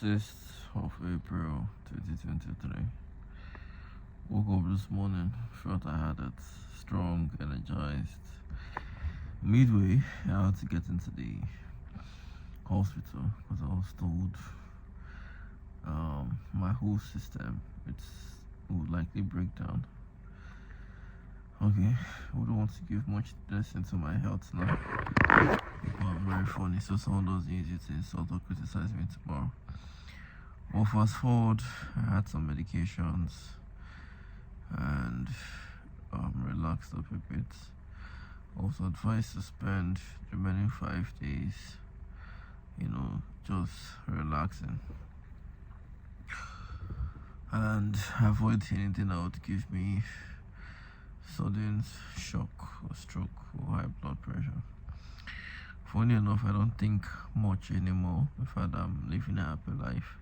6th of April 2023. Woke up this morning, felt I had that strong, energized. Midway, I had to get into the hospital because I was told my whole system would likely break down. Okay, I wouldn't want to give much lesson to my health now. But very funny, so someone doesn't use it to insult or criticize me tomorrow. Well, fast forward, I had some medications and relaxed up a bit. Also advised to spend the remaining 5 days, just relaxing and avoid anything that would give me sudden shock or stroke or high blood pressure. Funny enough, I don't think much anymore. In fact, I'm living a happy life.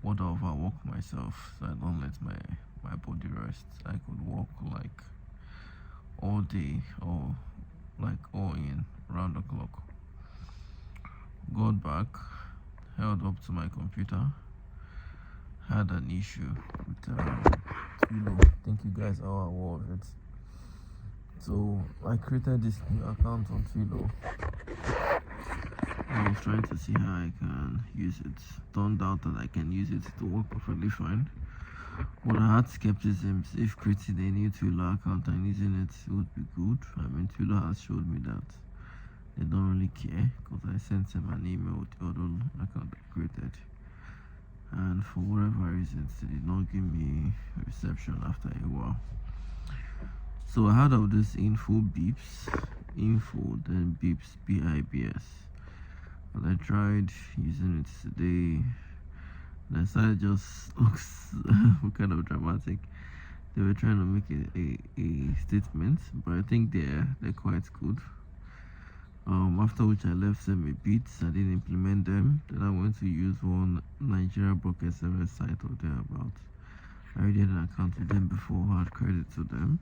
What overwork myself so I don't let my body rest. I could walk like all day or like all in round the clock. Got back, held up to my computer, had an issue with Twilio. I think you guys are aware of it. So I created this new account on Twilio. I was trying to see how I can use it. Turned out that I can use it to work perfectly fine. But I had skepticism if creating a new Twilio account and using it would be good. I mean, Twilio has showed me that they don't really care because I sent them an email with the other account I created. And for whatever reasons, they did not give me reception after a while. So I had all this info then beeps, BIBS. And I tried using it today. The site just looks kind of dramatic. They were trying to make a statement, but I think they're quite good. After which I left them a bit, I didn't implement them. Then I went to use one Nigeria Broke SMS site or thereabouts. I already had an account with them before, I had credit to them.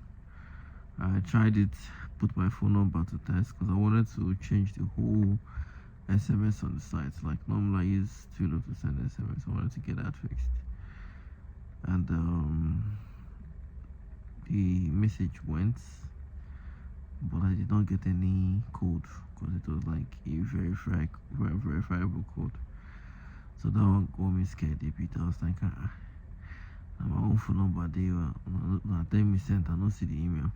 I tried it, put my phone number to test because I wanted to change the whole SMS on the site. Like normally I use Twilio to send SMS. I wanted to get that fixed. And the message went, but I did not get any code because it was like a verifiable code. So that one got me scared a bit. I was like, my own phone number they tell me sent, I don't see the email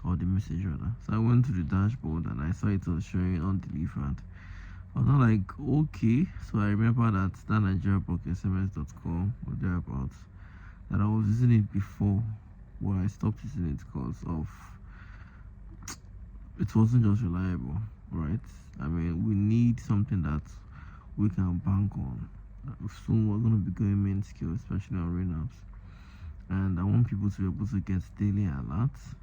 or the message rather. So I went to the dashboard and I saw it was showing undelivered. I was not like, okay. So I remember that NigeriaBrokeSMS.com or thereabouts, that I was using it before, but I stopped using it because of it wasn't just reliable, right? I mean, we need something that we can bank on. Soon we're going to be going main scale, especially on Renaps. And I want people to be able to get daily alerts.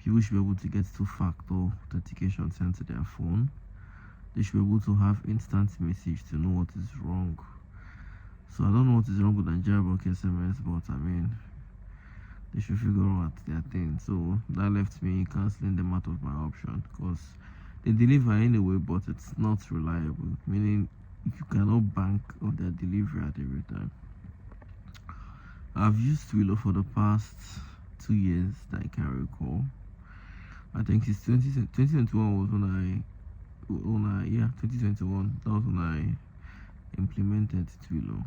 People should be able to get two-factor authentication sent to their phone. They should be able to have instant message to know what is wrong. So I don't know what is wrong with Nigeria Broke SMS, but I mean, they should figure out their thing. So that left me cancelling them out of my option because they deliver anyway, but it's not reliable. Meaning you cannot bank on their delivery at every time. I've used Twilio for the past 2 years that I can recall. I think it's 2021 was when I 2021, that was when I implemented Twilio.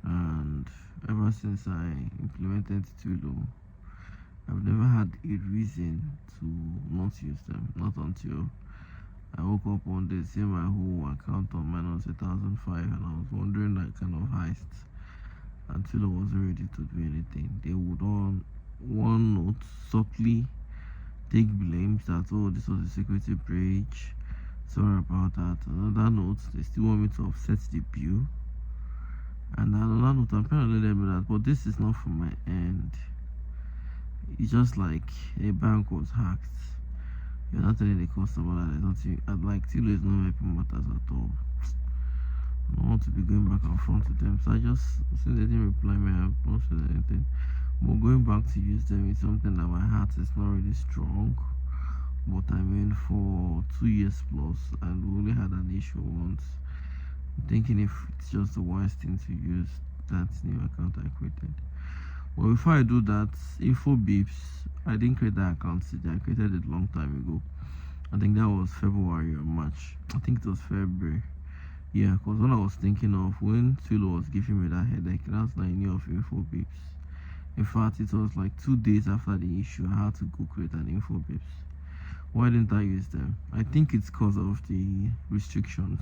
And ever since I implemented Twilio, I've never had a reason to not use them. Not until I woke up one day, see my whole account on minus 1,005, and I was wondering that kind of heist. Until I wasn't ready to do anything, they would on one note subtly take blames that, oh, this was a security breach, sorry about that. Another note, they still want me to offset the bill. And another note, I'm trying to let them know that, but this is not from my end. It's just like a bank was hacked. You're not telling the customer that there's nothing. I'd like Twilio is not helping matters at all. I don't want to be going back and front with them. So I just, since they didn't reply me, I've not said anything. But going back to use them is something that my heart is not really strong. But I mean, for 2 years plus, and we only had an issue once. thinking if it's just the worst thing to use that new account I created. But before I do that, info beeps, I didn't create that account today. I created it a long time ago. I think that was February or March. I think it was February. Yeah, because when I was thinking of when Twilo was giving me that headache, that's when I knew of info beeps. In fact, it was like 2 days after the issue, I had to go create an info beeps. Why didn't I use them? I think it's because of the restrictions.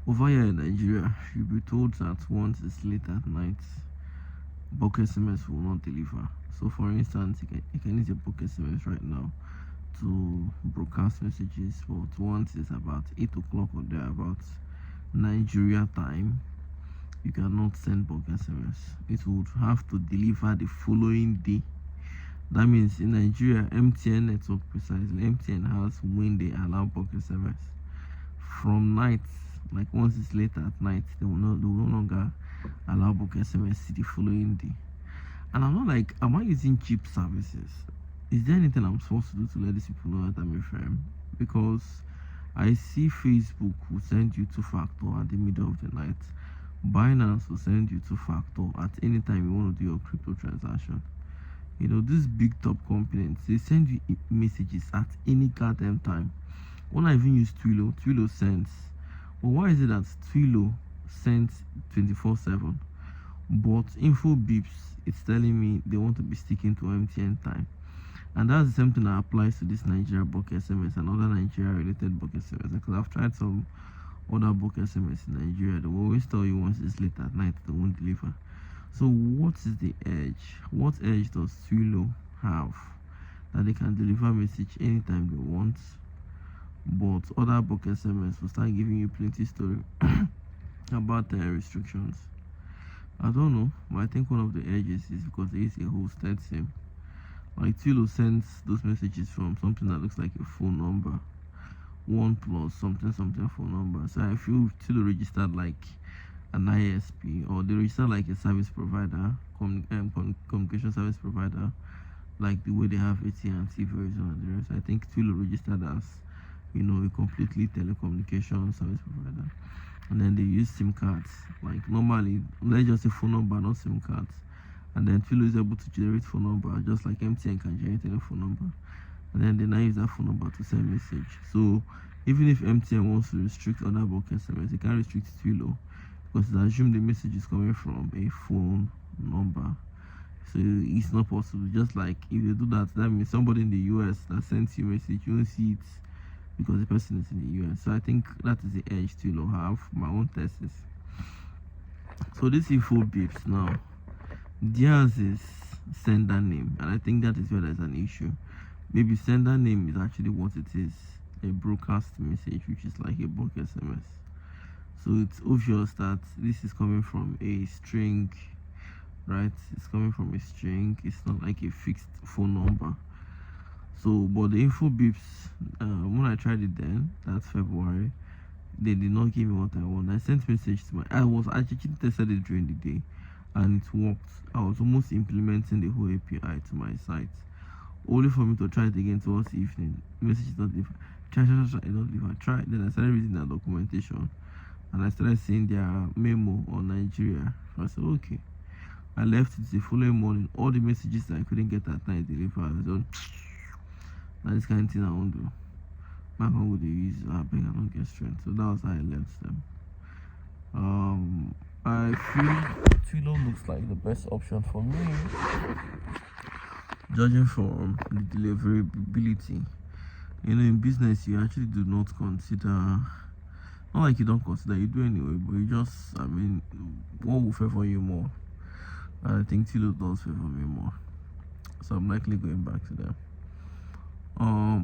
Over here in Nigeria, you'll be told that once it's late at night, bulk SMS will not deliver. So for instance, you can use your bulk SMS right now to broadcast messages, but once it's about 8 o'clock or thereabouts Nigeria time, you cannot send bulk SMS. It would have to deliver the following day. That means in Nigeria, MTN network precisely, MTN has when they allow bulk SMS from night, like once it's late at night, they will no longer allow bulk SMS the following day. And I'm not like, am I using cheap services? Is there anything I'm supposed to do to let these people know that I'm a firm? Because I see Facebook will send you two-factor at the middle of the night. Binance will send you two-factor at any time you want to do your crypto transaction. You know, these big top companies, they send you messages at any goddamn time. When I even use Twilo sends. But why is it that Twilo sends 24/7? But info beeps, it's telling me they want to be sticking to MTN time. And that's the same thing that applies to this Nigeria bulk SMS and other Nigeria related bulk SMS. Because I've tried some other bulk SMS in Nigeria. They will always tell you once it's late at night, they won't deliver. So what is the edge? What edge does Twilo have that they can deliver message anytime they want, but other bulk SMS will start giving you plenty story about the restrictions? I don't know, but I think one of the edges is because there is a hosted SIM. Like Twilo sends those messages from something that looks like a phone number, one plus something phone number. So I feel Twilo registered like an ISP, or they register like a service provider, communication service provider, like the way they have AT&T, Verizon, and the rest. I think Twilo registered as, you know, a completely telecommunication service provider, and then they use SIM cards. Like normally, let's just say phone number, not SIM cards, and then Twilo is able to generate phone number just like MTN can generate any phone number, and then they now use that phone number to send message. So even if MTN wants to restrict other bulk SMS, they can't restrict Twilo, because they assume the message is coming from a phone number. So it's not possible. Just like if you do that, that means somebody in the US that sends you a message, you won't see it because the person is in the US. So I think that is the edge Twilo have. My own thesis. So this info beeps now, theirs is sender name, and I think that is where there's an issue. Maybe sender name is actually what it is, a broadcast message, which is like a bulk SMS. So it's obvious that this is coming from a string, right? It's coming from a string. It's not like a fixed phone number. So, but the info beeps, when I tried it then, that's February, they did not give me what I want. I sent message to I actually tested it during the day, and it worked. I was almost implementing the whole API to my site, only for me to try it again towards the evening. Message is not delivered. Try. Then I started reading their documentation, and I started seeing their memo on Nigeria. So I said, okay. I left it the following morning. All the messages that I couldn't get at night delivered. So that is kind of thing I won't do. My phone would use I don't get strength. So that was how I left them. I feel Twilo looks like the best option for me, judging from the deliverability. You know, in business, you actually do not consider, not like you don't consider, you do anyway, but you just, I mean, what will favor you more? And I think Twilo does favor me more, so I'm likely going back to them.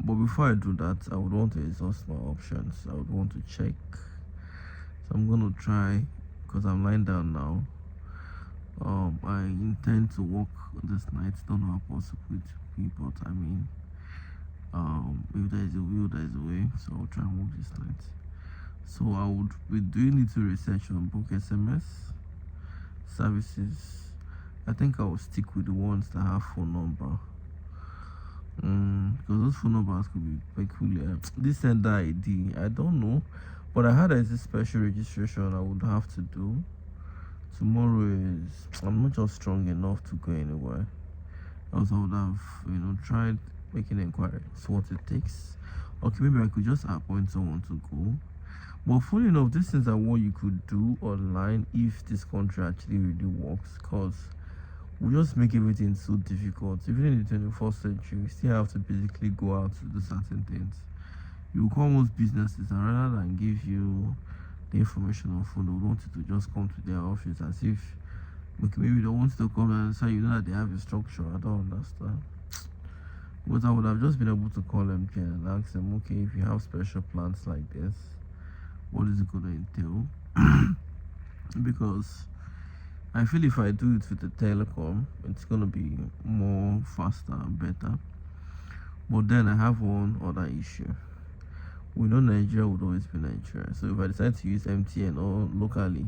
But before I do that, I would want to exhaust my options. I would want to check. So I'm going to try, because I'm lying down now. I intend to work this night. Don't know how possible it will be, but I mean, if there is a will, there is a way. So I'll try and work this night. So I would be doing little research on bulk SMS services. I think I will stick with the ones that have phone number. Because those phone numbers could be peculiar. This sender ID, I don't know, But I had this special registration I would have to do. Tomorrow is I'm not just strong enough to go anywhere. Else I would have, tried making inquiries what it takes. Okay, maybe I could just appoint someone to go. But funny enough, these things are what you could do online if this country actually really works. Cause we just make everything so difficult. Even in the 21st century, we still have to basically go out to do certain things. You call most businesses, and rather than give you the information on phone, they would want you to just come to their office as if maybe they want you to come and say that they have a structure. I don't understand. But I would have just been able to call them and ask them, okay, if you have special plans like this, what is it going to entail? Because I feel if I do it with the telecom, it's going to be more faster and better. But then I have one other issue. We know Nigeria would always be Nigeria. So if I decide to use MTN or locally,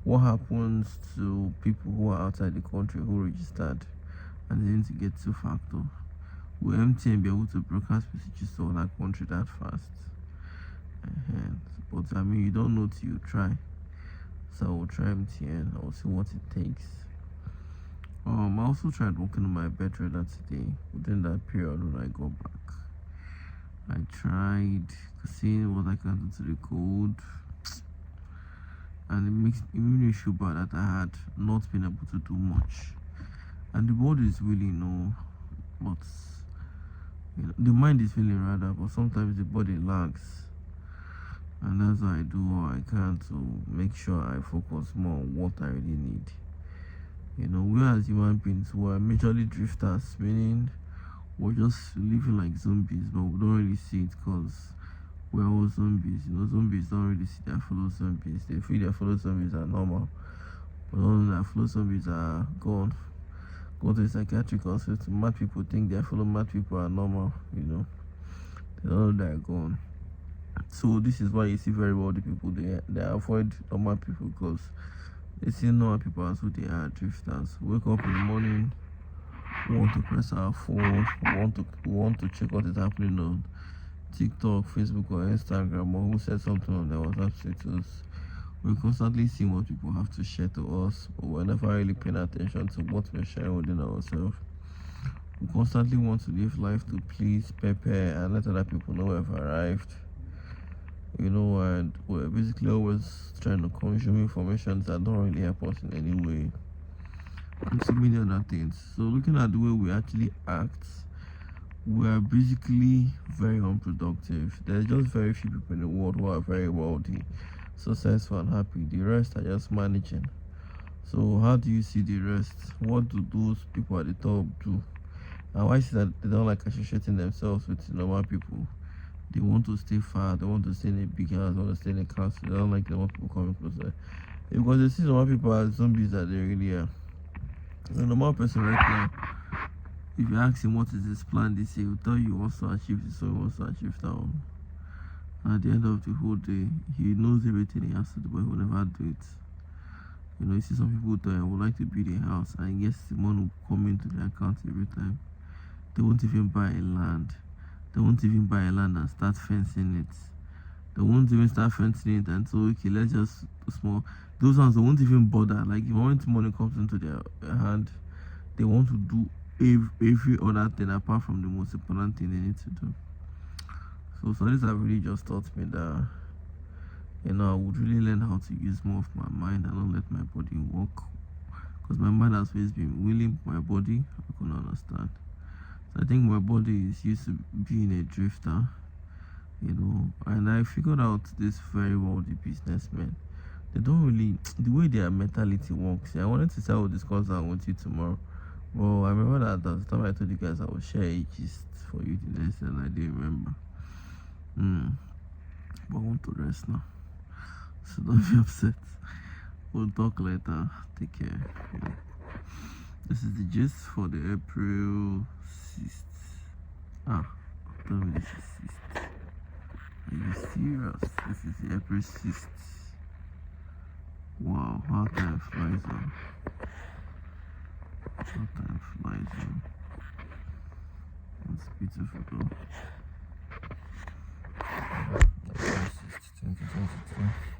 what happens to people who are outside the country who registered and they need to get two-factor? Will MTN be able to broadcast messages to other country that fast? But I mean, you don't know till you try. So I will try MTN. I will see what it takes. I also tried working on my bed radar today. Within that period when I go back, I tried seeing what I can do to the code, and it made me feel bad that I had not been able to do much. And the body is really but the mind is feeling rather, but sometimes the body lags. And that's why I do what I can to make sure I focus more on what I really need. We as human beings, we're majorly drifters, meaning we're just living like zombies, but we don't really see it because we're all zombies. Zombies don't really see their fellow zombies. They feel their fellow zombies are normal, but all their fellow zombies are gone. Go to a psychiatric hospital, mad people think their fellow mad people are normal, They don't know they're gone. So this is why you see very wealthy people, they avoid normal people because they see normal people as who they are, drifters. Wake up in the morning, want to press our phone, want to check what is happening on TikTok, Facebook, or Instagram, or who said something on their WhatsApp status. We're constantly seeing what people have to share to us, but we're never really paying attention to what we're sharing within ourselves. We constantly want to live life to please, prepare, and let other people know we've arrived. And we're basically always trying to consume information that don't really help us in any way, and so many other things. So looking at the way we actually act, we are basically very unproductive. There's just very few people in the world who are very wealthy, successful, and happy. The rest are just managing. So how do you see the rest? What do those people at the top do? And why is it that they don't like associating themselves with normal people? They want to stay far, they want to stay in a big house, they want to stay in a castle, they don't like normal people coming closer. Because they see normal people as zombies that they really are. A normal person right now, if you ask him what is his plan, they say he'll tell you he wants to achieve this, so he wants to achieve that one. At the end of the whole day, he knows everything he has to do, but he will never do it. You see some people that would like to build a house, and yes, the money will come into their account every time. They won't even buy a land. They won't even buy a land and start fencing it. They won't even start fencing it and so, okay, let's just small. Those ones, they won't even bother. Like, the moment money comes into their hand, they want to do every other thing apart from the most important thing they need to do. So this have really just taught me that, I would really learn how to use more of my mind and not let my body work. Because my mind has always been willing, my body, I couldn't understand. I think my body is used to being a drifter, and I figured out this very wealthy businessmen. They don't really, the way their mentality works. I wanted to say I will discuss that with you tomorrow. Well, I remember that the time I told you guys I will share a gist for you the next time. I didn't remember. But I want to rest now. So don't be upset. We'll talk later. Take care. This is the gist for the April 6th. Tell me this is 6th. Are you serious? This is the April 6th. Wow, how time flies on. How time flies on. That's beautiful though. 1st, 2022.